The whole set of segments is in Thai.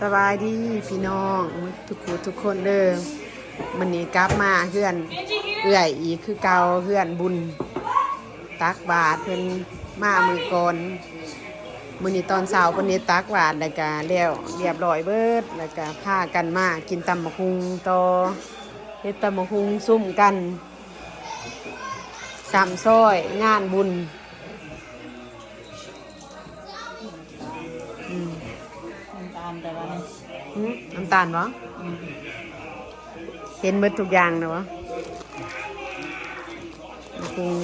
สบายดีพี่น้องทุกคนเด้อมันนี้กลับมาเพื่อนเอื่อยอีกคือเก่าเพื่อนบุญตักบาตรเพิ่นมามือก่อนมื้อนี้ตอนเช้าเพิ่นนี้ตักบาตรแล้วก็แล้วเรียบร้อยเบิดแล้วก็พากันมากินตำบักหุ่งต่อเฮ็ดตำบักหุ่งซุ่มกันสามซอยงานบุญน้ำตาลแต่ว่านี่น้ำตาลวะเห็นเบิดทุกอย่างนะวะปรุง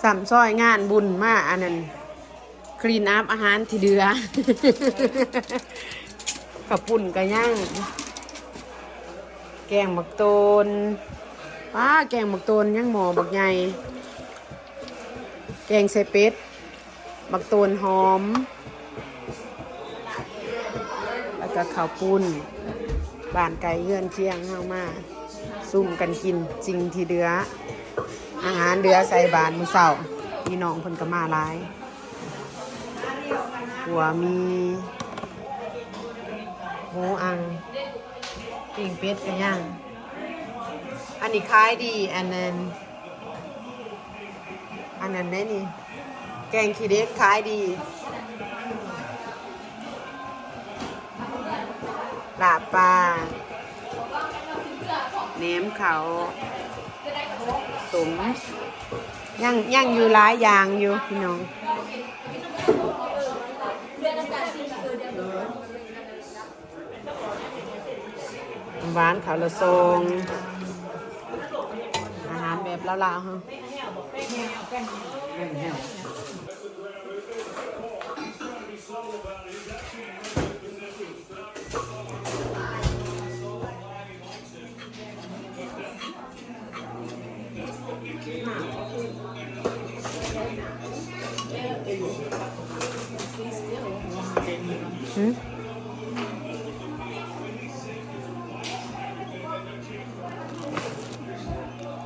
สามซอยงานบุญมาอันนั้นคลีนอัพอาหารที่เดือ กับปุ่นกระย่างแกงหมักโตนแกงหมักโตนย่างหมอบักใหญ่แกงใส่เป็ดหมักโตนหอมแล้วก็ข้าวปุ้นบ้านไก่เงื่อนเคียงเข้ามาซุ่มกันกินจริงที่เดืออาหารเดือใส่บาตรมื้อเช้าพี่น้องเพิ่นก็มาหลายหัวมีหมูอังปิ้งเป็ดกันย่างอันนี้ขายดีอันนั้นได้นี่แกงขี้เด็กขายดีลาบปลาแหนมเขาสมยังอยู่หลายอย่างอยู่พี่น้องหวานขาวละทรงอาหารแบบลาวๆฮะ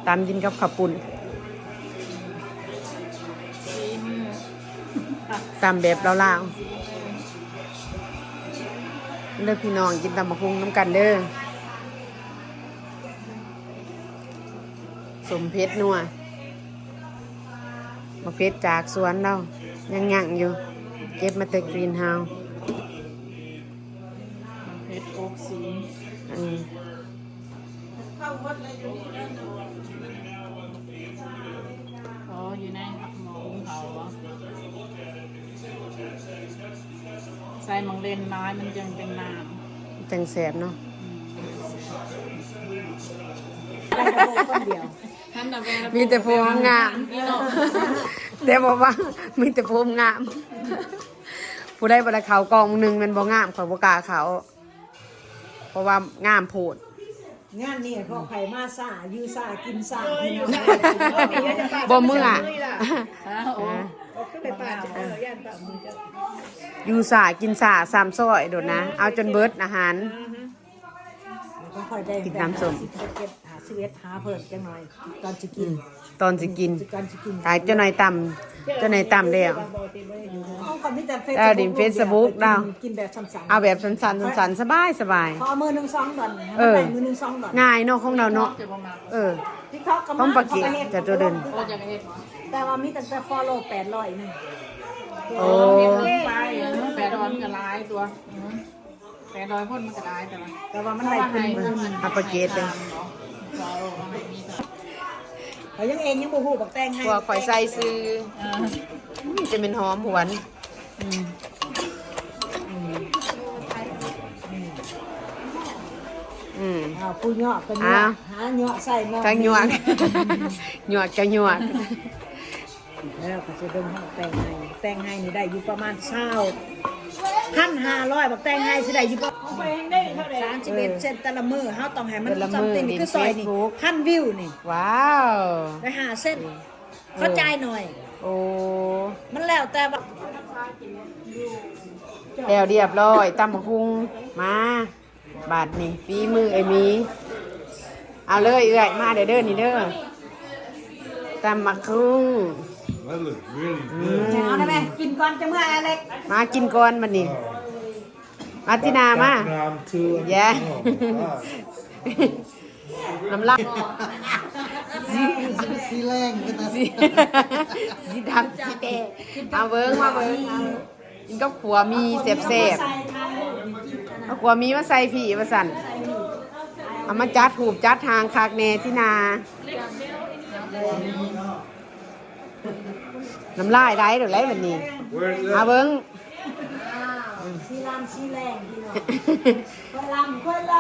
ตามกินกับข้าวปุ้นตามแบบลาวๆเด้อพี่น้องกินตำบักหุ่งน้ำกันเด้อสมเพชรนัวมะเพชรจากสวนเรายังอยู่เก็บมาแต่กรีนเฮาส์เพชรโอ๊กสีอ๋ออยู่ในหมอหุงเขาเหรอใส่มังเลนน้อยมันยังเป็นน้ำจังแสบเนาะมีแต่โพมงามเดี๋ยวบอกว่ามีแต่โพมงามผู้ได้บรเขากองหนึ่งมันบ่งามขอยบ่กล้าเขาเพราะว่างามโพดงานนี่เขาไข่มาซ่ายือซ่ากินซ่าพี่น้องบ่มืออ่ะอยู่ซ่ากินซ่าสามซอยโดดนะเอาจนเบิดอาหารกินน้ำส้มหาเพิ่มจังหน่อยตอนสิกินตายเจ้าหน่อยต่ำแล้วเอาดินเฟซบุ๊กดาวกินแบบสั้นๆเอาแบบสั้นๆสบายพอมือ1-2 ดอนมือ1-2 ดอนง่ายเนาะของเราเนาะTikTok ก็ต้องปากเกะจะตัวเดินแต่ว่ามีตั้งแต่ follow 800นึงโอ้ไป800มันก็หลายตัว800คนมันก็หลายแต่ว่ามันได้เป็นเอาปากเกะเลยเขายังเองยังบ่ฮู้บักแตงให้พวกข่อยใส่ซื้อจะเป็นหอมหวนผู้เหยาะเป็นเหยาะหาเหยาะใส่ทั้งหยวกหยวกจะหยวกแล้วก็จะดึงแตงให้นี่ได้อยู่ประมาณ1,500บักแตงให้สิได้อยู่ประมาณ31เซนแต่ละมื้อเฮาต้องให้มันจำเป็นนี่คือซอยนี่1,000 วิวนี่ว้าวได้5เส้นเข้าใจหน่อยโอ้มันแล้วแต่ว่าแล้วเรียบร้อยตำบักหุ่งมาบาดนี่ฝีมือไอ้มีเอาเลยเอื้อยมาเด้อนี่เด้อตำบักหุ่งเอาได้ไหมกิน กินก่อนจะเมื่ออะไร มากินก่อนบัดนี้มาที่นามาแย่ น้ำลาย สีแรงก็แต่สี สีดำสีแดงมาเบิ้งกินกับขัวมีเสบๆเอาขัวมีมาใส่ผีมาสั่นเอามาจัดถูบจัดทางคากแน่ที่นาน้ำลายได้หรือไรแบบนี้มาเบิ้ง สีลำสีแรงพี่น้องค่อยล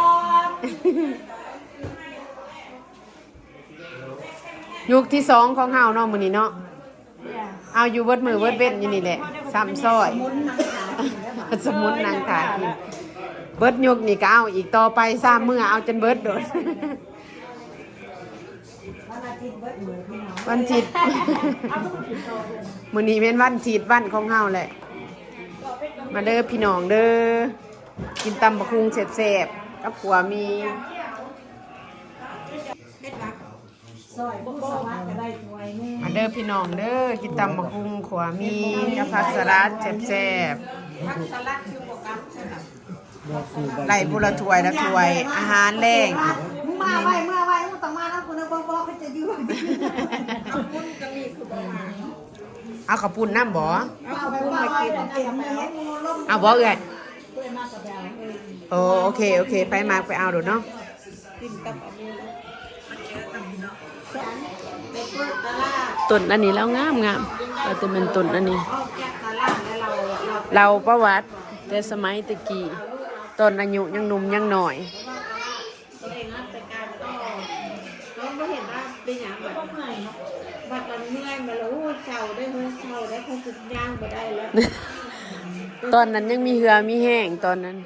ำ ยุคที่2ของเฮาเนาะมื้อนี้เนาะเอาอยู่เบิดมือเบิดเว้นอยู่นี่แหละซ้ำซอยสมุนนางถากินเบิดยุคนี่ก็เอาอีกต่อไป3มื้อเอาจนเบิดโดดวันอาทิตย์มื้อนี้เป็นวันอาทิตย์วันของเฮาแหละมาเด้อพี่น้องเด้อกินตำบักหุ่งแซ่บๆกับขัวมี ซอยผู้สวัสดิ์ก็ได้ถวยนี่ มาเด้อพี่น้องเด้อกินตำบักหุ่งขัวมีกับผักสลัดแซ่บๆไล่บุระถ้วยละถ้วยอาหารแรง มึงมาไว้มึงต้องมาแล้วกูนะบอกเขาจะอยู่ปุ้นก็มีคือประมาณ เอาข้าวปุ้นน้ำบ่ เอาไปว่าไว้เก็บนี้ เอาบ่เอ้ย เพื่อนมากับเรา โอเคไปมาไปเอาโดดเนาะ กินกับอันนี้ไปเปิดตลาด ต้นอันนี้แล้วงามเราจะเป็นต้นอันนี้ ออกจากตลาดแล้วเราเราประวัติแต่สมัยตะกี้ต้นอายุยังหนุ่มยังหน่อย ตัวเองนะแต่การก็เราไม่เห็นว่าเป็นอย่างแบบเมื่อยบัดตอนเมื่อยมาแล้วเช้าได้เฮ้ยเช้าได้เขาจุดย่างมาได้แล้ว ตอนนั้นยังมีเหือมีแห้งตอนนั้น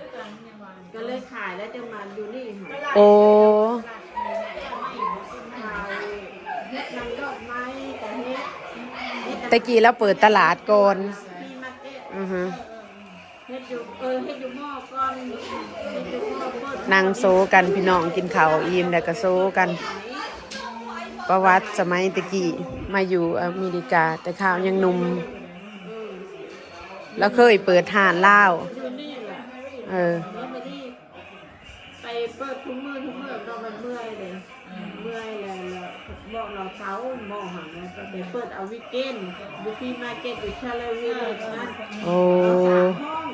ก็เลยขายแล้วจะมาดูนี่ค่ะ โอ้ ขายเฮ็ดนำดอกไม้กับเฮ็ด ตะกี้เราเปิดตลาดก่อน มีมาร์เก็ต อือฮึ เฮ็ดอยู่เฮ็ดอยู่หม้อก้อนเฮ็ดอยู่หม้อเปิด นั่งโซกันพี่น้องกินข้าวอิ่มแล้วก็โซกัน ประวัติสมัยตะกี้มาอยู่อเมริกาแต่ข้าวยังหนุ่มแล้วเคยเปิดห้านเหล้า อยู่นี่แหละ เออ นี่มาที่ไปเปิดทุกมื้อเรามันเมื่อยเลยเมื่อยแล้วบอกเราเช้าบอกหาแล้วก็ไปเปิดเอาวีคเอนด์อยู่ที่มาร์เก็ตอยู่ชาเลวิลเลจนั่น โอ้ ห้อง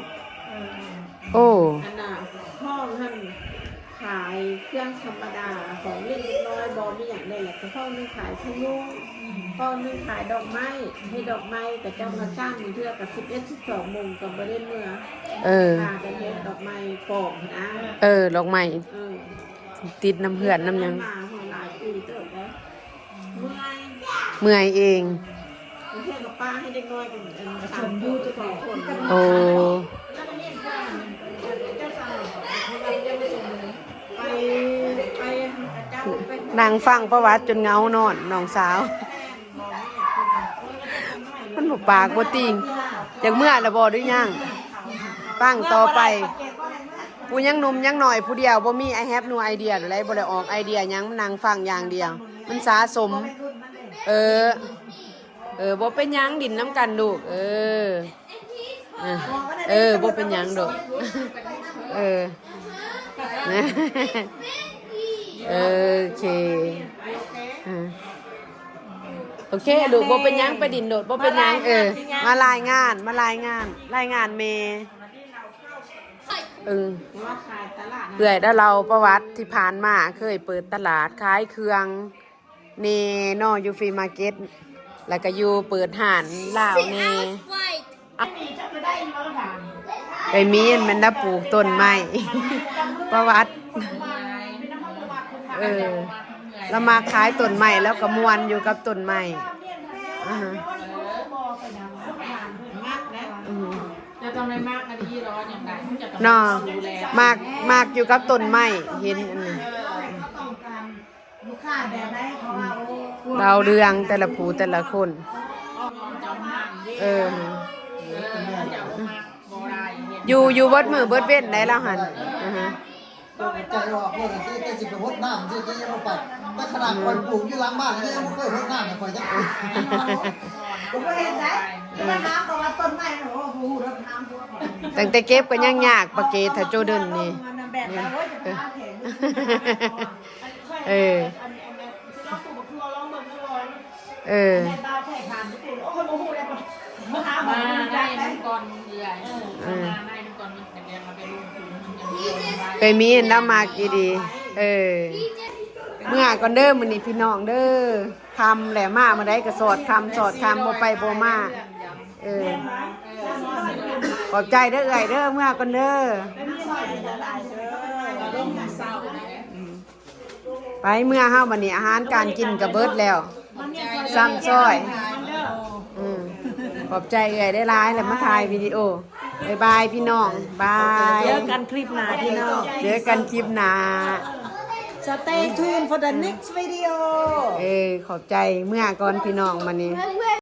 โอ้ อันน่ะห้องท่านขายเครื่องธรรมดาของเล็กน้อยบอมีอย่างใดแหละแต่ห้องนึงขายพะยุงห้องนึงขายดอกไม้ให้ดอกไม้แต่เจ้ามาสร้างมีเทื่อกับ11-12โมงกับประเด็นเมื่อ เออ พาไปเฮ็ดดอกไม้ปลอมนะ ดอกไม้ เออ ติดน้ำเหือนน้ำหยัง มาหัวหลายปีเติบแล้วเมื่อย เมื่อยเอง เพื่อนกับป้าให้เด็กน้อยเป็นสามยูจะ2คน โอ้ ไปเจ้าไป นางฟังประวัติจนเหงานอนน้องสาว มันบ่ปากบ่ติงจากเมื่อละบ่หรือยังฟังต่อไปผู้ยังหนุ่มยังหน่อยผู้เดียวบ่มีไอแฮปนูไอเดียอะไรบ่ได้ออกไอเดียหยังมันนั่งฟังอย่างเดียว มันสะสม เออบ่เป็นหยังดินน้ำกันลูกบ่เป็นหยังดอกเออนะโอเคโอเคลูกบ่เป็นหยังไปดินโดดบ่เป็นหยังมารายงานเมว่าขายตลาด เอื่อยแล้วเราประวัติที่ผ่านมาเคยเปิดตลาดขายเครื่องเนนอยูฟรีมาร์เก็ตแล้วก็อยู่เปิดห้านลาวเนไปมีนมันได้ปลูกต้นไม้ ประวัติเรามาขายต้นไม้แล้วก็มวนอยู่กับต้นไม้จะทำอะไรมากอันนี้ร้อนอย่างไรจะต้อง เนาะ ดูแล มากอยู่กับต้นไม้เห็นอันนี้ ลูกค้าแบบได้เขาเอา เราเรื่องแต่ละผู้แต่ละคน จำมันดิ เออ จะมากบ่ได้เห็น อยู่เบิดมือเบิดเว้นได้แล้วหันใจออกเลยที่จะสิบหดน้ำที่จะยังมาปัดแต่ขนาดคนปลูกอยู่หลังบ้านนี่ยังไม่เคยหดน้ำเลยคอยจะ ผมก็เห็นได้ปัญหาของว่าต้นไม้ ตั้งแต่เก็บก็ยังยากปะเกถ้าโจเดินนี่ แบบแล้วว่าจะพาแข็ง เออ ลองปลูกกับลองเบิ่งก็ร้อน เออ ในบ้านแข่งขันทุกคนโอ้คนโมโหได้ปะมาหาหมอ มา ได้ ได้ ไหม น้ำก่อนเอื่อยมาได้น้ำก่อนมันเรียนมาเป็นลูกคุณมันยัง เคยมีเห็นแล้วมากอีดีเออ เมื่อก่อนเด้อมื้อนี้พี่น้องเด้อคำแหละมามาได้ก็สอดคำบ่ไปบ่มาเออขอบใจเด้อเอ้ยเด้อเมื่อก่อนเด้อ ไปเมื่อเฮาบัดนี้อาหารการกินก็เบิดแล้วซ้ำซอยขอบใจเอ้ยได้หลายแล้วมาถ่ายวิดีโอบายบายพี่น้องบาย เจอกันคลิปหน้าพี่น้อง เจอกันคลิปหน้า Stay tuned for the next video ขอบใจเมื่อก่อนพี่น้องมานี่